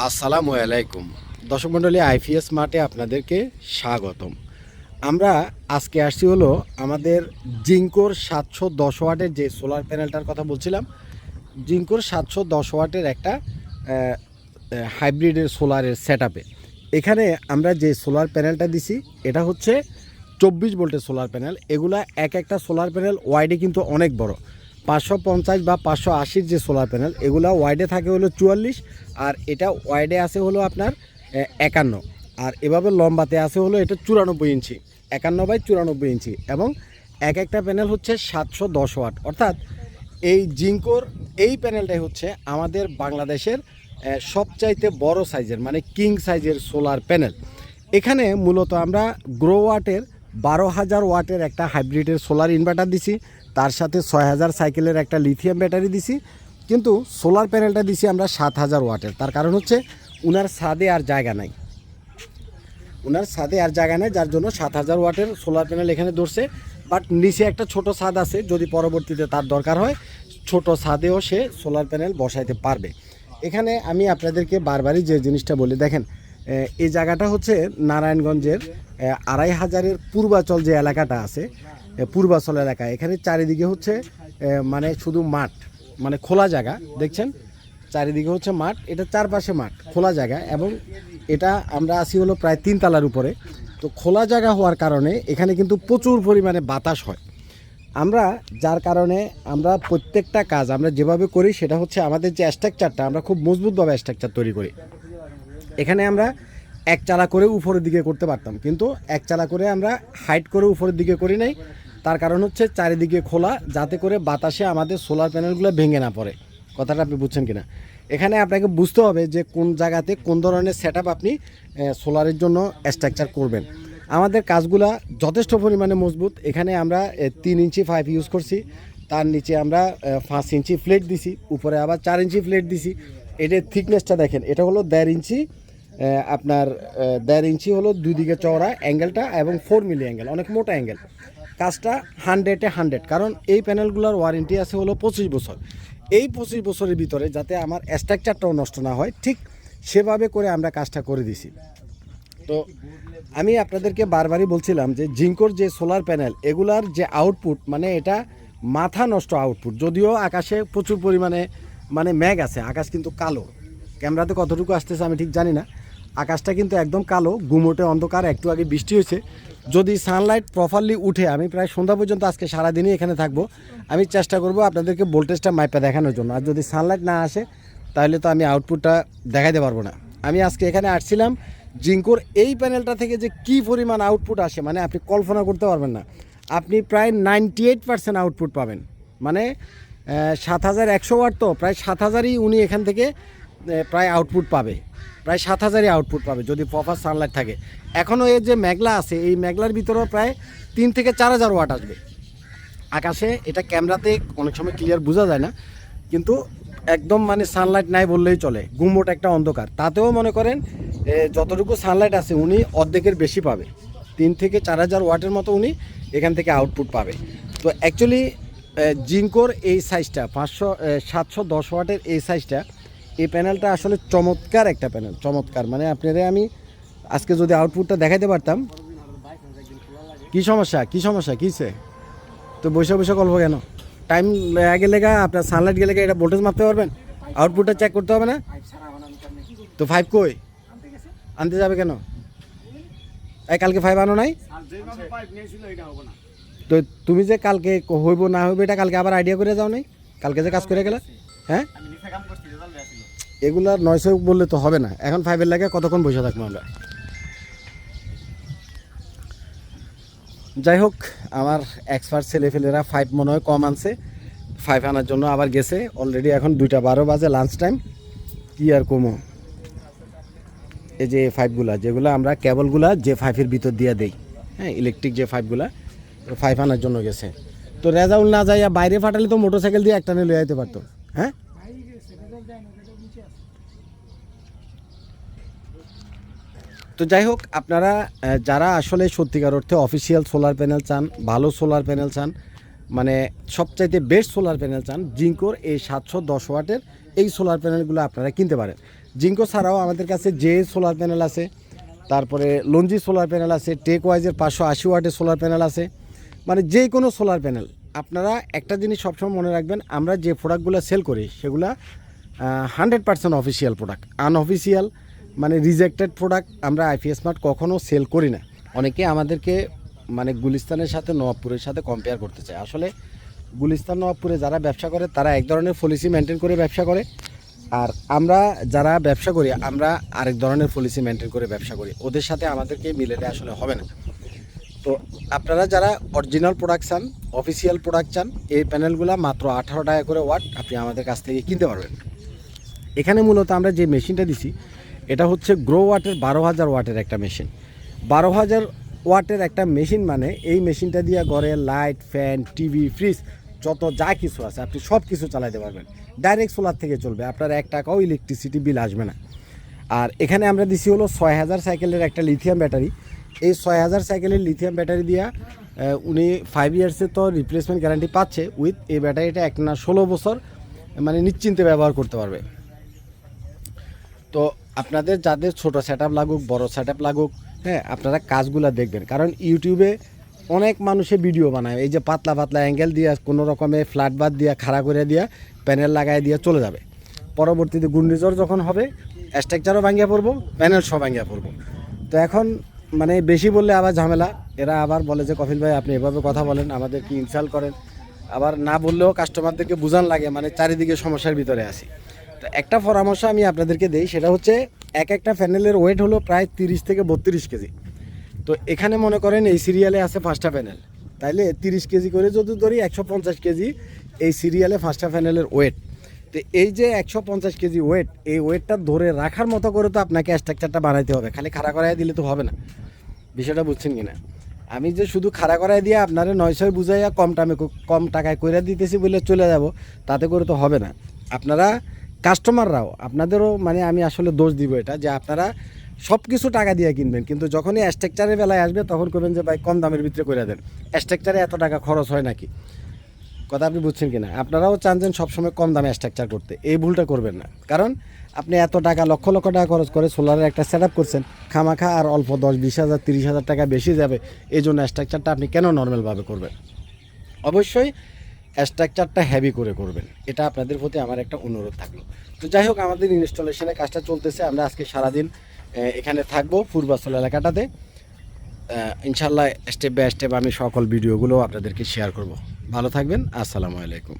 আসসালামু আলাইকুম দর্শক মণ্ডলী, আইপিএস মার্টে আপনাদেরকে স্বাগতম। আমরা আজকে আসছি হলো আমাদের জিঙ্কোর 710 ওয়াটের যে সোলার প্যানেলটার কথা বলছিলাম। জিঙ্কোর 710 ওয়াটের একটা হাইব্রিডের সোলারের সেট আপে। এখানে আমরা যে সোলার প্যানেলটা দিছি এটা হচ্ছে 24 ভোল্টের সোলার প্যানেল। এগুলা এক একটা সোলার প্যানেল ওয়াইডে কিন্তু অনেক বড়, 550 বা 580 যে সোলার প্যানেল এগুলা ওয়াইডে থাকে হলো 44, আর এটা ওয়াইডে আছে হলো আপনার 51, আর এভাবে লম্বাতে আছে হলো এটা 94 ইঞ্চি, 51 বাই 94 ইঞ্চি, এবং এক একটা প্যানেল হচ্ছে 710 ওয়াট। অর্থাৎ এই জিঙ্কোর এই প্যানেলটাই হচ্ছে আমাদের বাংলাদেশের সবচাইতে বড় সাইজের, মানে কিং সাইজের সোলার প্যানেল। এখানে মূলত আমরা গ্রো ওয়াটের 12,000 ওয়াটের একটা হাইব্রিডের সোলার ইনভার্টার দিছি, তার সাথে 6,000 সাইকেলের একটা লিথিয়াম ব্যাটারি দিছি, কিন্তু সোলার প্যানেলটা দিছি আমরা 7,000 ওয়াটের। তার কারণ হচ্ছে উনার ছাদে আর জায়গা নাই, যার জন্য 7,000 ওয়াটের সোলার প্যানেল এখানে ধরছে। বাট নিচে একটা ছোট ছাদ আছে, যদি পরবর্তীতে তার দরকার হয় ছোট ছাদেও সে সোলার প্যানেল বসাইতে পারবে। এখানে আমি আপনাদেরকে বারবারই যে জিনিসটা বলি, দেখেন এই জায়গাটা হচ্ছে নারায়ণগঞ্জের 2,500-এর পূর্বাচল যে এলাকাটা আছে, পূর্বাচল এলাকা। এখানে চারিদিকে হচ্ছে মানে শুধু মাঠ, মানে খোলা জায়গা দেখছেন, চারিদিকে হচ্ছে মাঠ, এটা চারপাশে মাঠ, খোলা জায়গা, এবং এটা আমরা আসি হলো প্রায় 3 তলার উপরে। তো খোলা জায়গা হওয়ার কারণে এখানে কিন্তু প্রচুর পরিমাণে বাতাস হয়। আমরা যার কারণে আমরা প্রত্যেকটা কাজ আমরা যেভাবে করি সেটা হচ্ছে আমাদের যে স্ট্রাকচারটা, আমরা খুব মজবুতভাবে স্ট্রাকচার তৈরি করি। এখানে আমরা এক চালা করে উপরের দিকে করতে পারতাম, কিন্তু এক চালা করে আমরা হাইট করে উপরের দিকে করি নাই। তার কারণ হচ্ছে চারিদিকে খোলা, যাতে করে বাতাসে আমাদের সোলার প্যানেলগুলো ভেঙে না পড়ে। কথাটা আপনি বুঝছেন কিনা? এখানে আপনাকে বুঝতে হবে যে কোন জায়গাতে কোন ধরনের সেট আপনি সোলারের জন্য স্ট্রাকচার করবেন। আমাদের কাজগুলা যথেষ্ট পরিমাণে মজবুত। এখানে আমরা 3 ইঞ্চি পাইপ ইউজ করছি, তার নিচে আমরা 5 ইঞ্চি প্লেট দিছি, উপরে আবার 4 ইঞ্চি প্লেট দিছি। এটার থিকনেসটা দেখেন, এটা হলো 1.5 ইঞ্চি, আপনার 1.5 ইঞ্চি হলো দুই দিকে চওড়া অ্যাঙ্গেলটা, এবং 4 মিলি অ্যাঙ্গেল, অনেক মোটা অ্যাঙ্গেল। কাজটা 100-এ 100, কারণ এই প্যানেলগুলোর ওয়ারেন্টি আছে হলো 25 বছর। এই 25 বছরের ভিতরে যাতে আমার স্ট্রাকচারটাও নষ্ট না হয়, ঠিক সেভাবে করে আমরা কাজটা করে দিছি। তো আমি আপনাদেরকে বারবারই বলছিলাম যে জিঙ্কোর যে সোলার প্যানেল এগুলার যে আউটপুট, মানে এটা মাথা নষ্ট আউটপুট। যদিও আকাশে প্রচুর পরিমাণে মানে মেঘ আছে, আকাশ কিন্তু কালো, ক্যামেরাতে কতটুকু আসতেছে আমি ঠিক জানি না। আকাশটা কিন্তু একদম কালো, গুমোটে অন্ধকার। একটু আগে বৃষ্টি হয়েছে, যদি সানলাইট প্রপারলি উঠে, আমি প্রায় সন্ধ্যা পর্যন্ত আজকে সারাদিনই এখানে থাকবো। আমি চেষ্টা করব আপনাদেরকে ভোল্টেজটা মাইপা দেখানোর জন্য। আর যদি সানলাইট না আসে তাহলে তো আমি আউটপুটটা দেখাইতে পারবো না। আমি আজকে এখানে আসছিলাম, জিঙ্কোর এই প্যানেলটা থেকে যে কী পরিমাণ আউটপুট আসে মানে আপনি কল্পনা করতে পারবেন না। আপনি প্রায় 98% আউটপুট পাবেন, মানে 7,100 ওয়াট, তো প্রায় 7,000ই উনি এখান থেকে প্রায় আউটপুট পাবে, প্রায় 7,000ই আউটপুট পাবে যদি প্রপার সানলাইট থাকে। এখনও এর যে মেঘলা আছে, এই মেঘলার ভিতরেও প্রায় 3 থেকে 4,000 ওয়াট আসবে আকাশে। এটা ক্যামেরাতে অনেক সময় ক্লিয়ার বোঝা যায় না, কিন্তু একদম মানে সানলাইট নাই বললেই চলে, গুমোট একটা অন্ধকার। তাতেও মনে করেন যতটুকু সানলাইট আছে উনি অর্ধেকের বেশি পাবে, 3 থেকে 4,000 ওয়াটের মতো উনি এখান থেকে আউটপুট পাবে। তো অ্যাকচুয়ালি জিঙ্কোর এই সাইজটা 710 ওয়াটের এই সাইজটা, এই প্যানেলটা আসলে চমৎকার একটা প্যানেল, চমৎকার। মানে আপনাদের আমি আজকে যদি আউটপুটটা দেখাইতে পারতাম। কী সমস্যা কীছে? তো বসে বসে গল্প কেন? টাইম গেলে আপনার সানলাইট গেলে এটা ভোল্টেজ মাপতে পারবেন, আউটপুটটা চেক করতে হবে না? তো 5 কই আনতে যাবে কেন? এই কালকে 5 আনো নাই? তো তুমি যে কালকে হইব না হইব এটা কালকে আবার আইডিয়া করে যাও নাই? কালকে যে কাজ করে গেলে, হ্যাঁ এগুলার 900 বললে তো হবে না। এখন 5-এর লাগে কতক্ষণ বসে থাকবো আমরা? যাই হোক, আমার এক্সপার্ট ছেলেফেলেরা 5 মনে হয় কম আনছে, 5 আনার জন্য আবার গেছে অলরেডি। এখন 2টা 12 বাজে, লাঞ্চ টাইম। কি আর কমো, এই যে 5গুলা যেগুলো আমরা কেবলগুলা যে 5-এর ভিতর দিয়ে দেই, হ্যাঁ ইলেকট্রিক যে 5গুলা, 5 আনার জন্য গেছে। তো রেজাউল না যাইয়া বাইরে ফাটালে তো মোটরসাইকেল দিয়ে একটা নিয়ে যেতে পারতো। হ্যাঁ, তো যাই হোক, আপনারা যারা আসলে সত্যিকার অর্থে অফিসিয়াল সোলার প্যানেল চান, ভালো সোলার প্যানেল চান, মানে সবচাইতে বেস্ট সোলার প্যানেল চান, জিঙ্কোর এই 710 ওয়াটের এই সোলার প্যানেলগুলো আপনারা কিনতে পারেন। জিঙ্কো ছাড়াও আমাদের কাছে জে সোলার প্যানেল আছে, তারপরে লঞ্জি সোলার প্যানেল আছে, টেক ওয়াইজের 580 ওয়াটের সোলার প্যানেল আছে। মানে যে কোনো সোলার প্যানেল, আপনারা একটা জিনিস সবসময় মনে রাখবেন, আমরা যে প্রোডাক্টগুলো সেল করি সেগুলা 100% অফিসিয়াল প্রোডাক্ট। আনঅফিসিয়াল মানে রিজেক্টেড প্রোডাক্ট আমরা আইপিএস স্মার্ট কখনও সেল করি না। অনেকে আমাদেরকে মানে গুলিস্তানের সাথে নবাবপুরের সাথে কম্পেয়ার করতে চায়। আসলে গুলিস্তান নবাবপুরে যারা ব্যবসা করে তারা এক ধরনের পলিসি মেনটেন করে ব্যবসা করে, আর আমরা যারা ব্যবসা করি আমরা আরেক ধরনের পলিসি মেনটেন করে ব্যবসা করি। ওদের সাথে আমাদেরকে মিলেলে আসলে হবে না। তো আপনারা যারা অরিজিনাল প্রোডাক্ট চান, অফিসিয়াল প্রোডাক্ট চান, এই প্যানেলগুলো মাত্র 18 টাকা করে ওয়াট আপনি আমাদের কাছ থেকে কিনতে পারবেন। এখানে মূলত আমরা যে মেশিনটা দিছি এটা হচ্ছে গ্রো ওয়াটের 12,000 ওয়াটের একটা মেশিন। 12,000 ওয়াটের একটা মেশিন মানে এই মেশিনটা দিয়ে ঘরে লাইট, ফ্যান, টিভি, ফ্রিজ যত যা কিছু আছে আপনি সব কিছু চালাতে পারবেন। ডাইরেক্ট সোলার থেকে চলবে, আপনার 1 টাকাও ইলেকট্রিসিটি বিল আসবে না। আর এখানে আমরা দিছি হলো 6000 সাইকেলের একটা লিথিয়াম ব্যাটারি। এই 6000 সাইকেলের লিথিয়াম ব্যাটারি দিয়া উনি 5 ইয়ার্সের তো রিপ্লেসমেন্ট গ্যারান্টি পাচ্ছে। উইথ এই ব্যাটারিটা একটানা 16 বছর মানে নিশ্চিন্তে ব্যবহার করতে পারবে। তো আপনাদের যাদের ছোট সেটআপ লাগুক, বড় সেটআপ লাগুক, হ্যাঁ, আপনারা কাজগুলো দেখবেন। কারণ ইউটিউবে অনেক মানুষে ভিডিও বানায় এই যে পাতলা পাতলা অ্যাঙ্গেল দিয়ে কোনো রকমে ফ্ল্যাট বাদ দিয়ে খাড়া করে দিয়ে প্যানেল লাগাই দিয়ে চলে যাবে। পরবর্তীতে ঘূর্ণিঝড় যখন হবে স্ট্রাকচারও ভাঙিয়ে পড়বো, প্যানেল সব ভাঙিয়ে পড়বো। তো এখন মানে বেশি বললে আবার ঝামেলা, এরা আবার বলে যে কফিল ভাই আপনি এভাবে কথা বলেন, আমাদের কি ইনসাল্ট করেন। আবার না বললেও কাস্টমারদেরকে বোঝান লাগে, মানে চারিদিকে সমস্যার ভিতরে আছি। তো একটা পরামর্শ আমি আপনাদেরকে দেই, সেটা হচ্ছে একটা প্যানেলের ওয়েট হলো প্রায় 30 থেকে 32 কেজি। তো এখানে মনে করেন এই সিরিয়ালে আছে 5টা প্যানেল, তাইলে 30 কেজি করে যদি ধরি 150 কেজি এই সিরিয়ালে 5টা প্যানেলের ওয়েট। তো এই যে 150 কেজি ওয়েট, এই ওয়েটটা ধরে রাখার মতো করে তো আপনাকে স্ট্রাকচারটা বানাইতে হবে, খালি খাড়া করাই দিলে তো হবে না। বিষয়টা বুঝছেন কি না? আমি যে শুধু খাড়া করাই দিয়ে আপনারে 900 বুঝাইয়া কম টাকায় কইরা দিতেছি বলে চলে যাব, তাতে করে তো হবে না। আপনারা কাস্টমাররাও আপনাদেরও মানে আমি আসলে দোষ দিব এটা, যে আপনারা সব কিছু টাকা দিয়ে কিনবেন, কিন্তু যখনই স্ট্রাকচারের বেলায় আসবে তখন করবেন যে ভাই কম দামের ভিতরে করে দেন, স্ট্রাকচারে এত টাকা খরচ হয় নাকি। কথা আপনি বুঝছেন কিনা? আপনারাও চান যে সবসময় কম দামে স্ট্রাকচার করতে, এই ভুলটা করবেন না। কারণ আপনি এত টাকা লক্ষ লক্ষ টাকা খরচ করে সোলারের একটা সেট আপ করছেন, খামাখা আর অল্প 10-20 হাজার 30,000 টাকা বেশি যাবে। এই জন্য স্ট্রাকচারটা আপনি কেন নর্মালভাবে করবেন? অবশ্যই স্ট্রাকচারটা হেভি করে করবেন, এটা আপনাদের প্রতি আমার একটা অনুরোধ থাকলো। তো যাই হোক, আমাদের ইনস্টলেশনের কাজটা চলতেছে, আমরা আজকে সারাদিন এখানে থাকবো পূর্বাচল এলাকাটাতে। ইনশাল্লাহ স্টেপ বাই স্টেপ আমি সকল ভিডিওগুলো আপনাদেরকে শেয়ার করব। ভালো থাকবেন, আসসালামু আলাইকুম।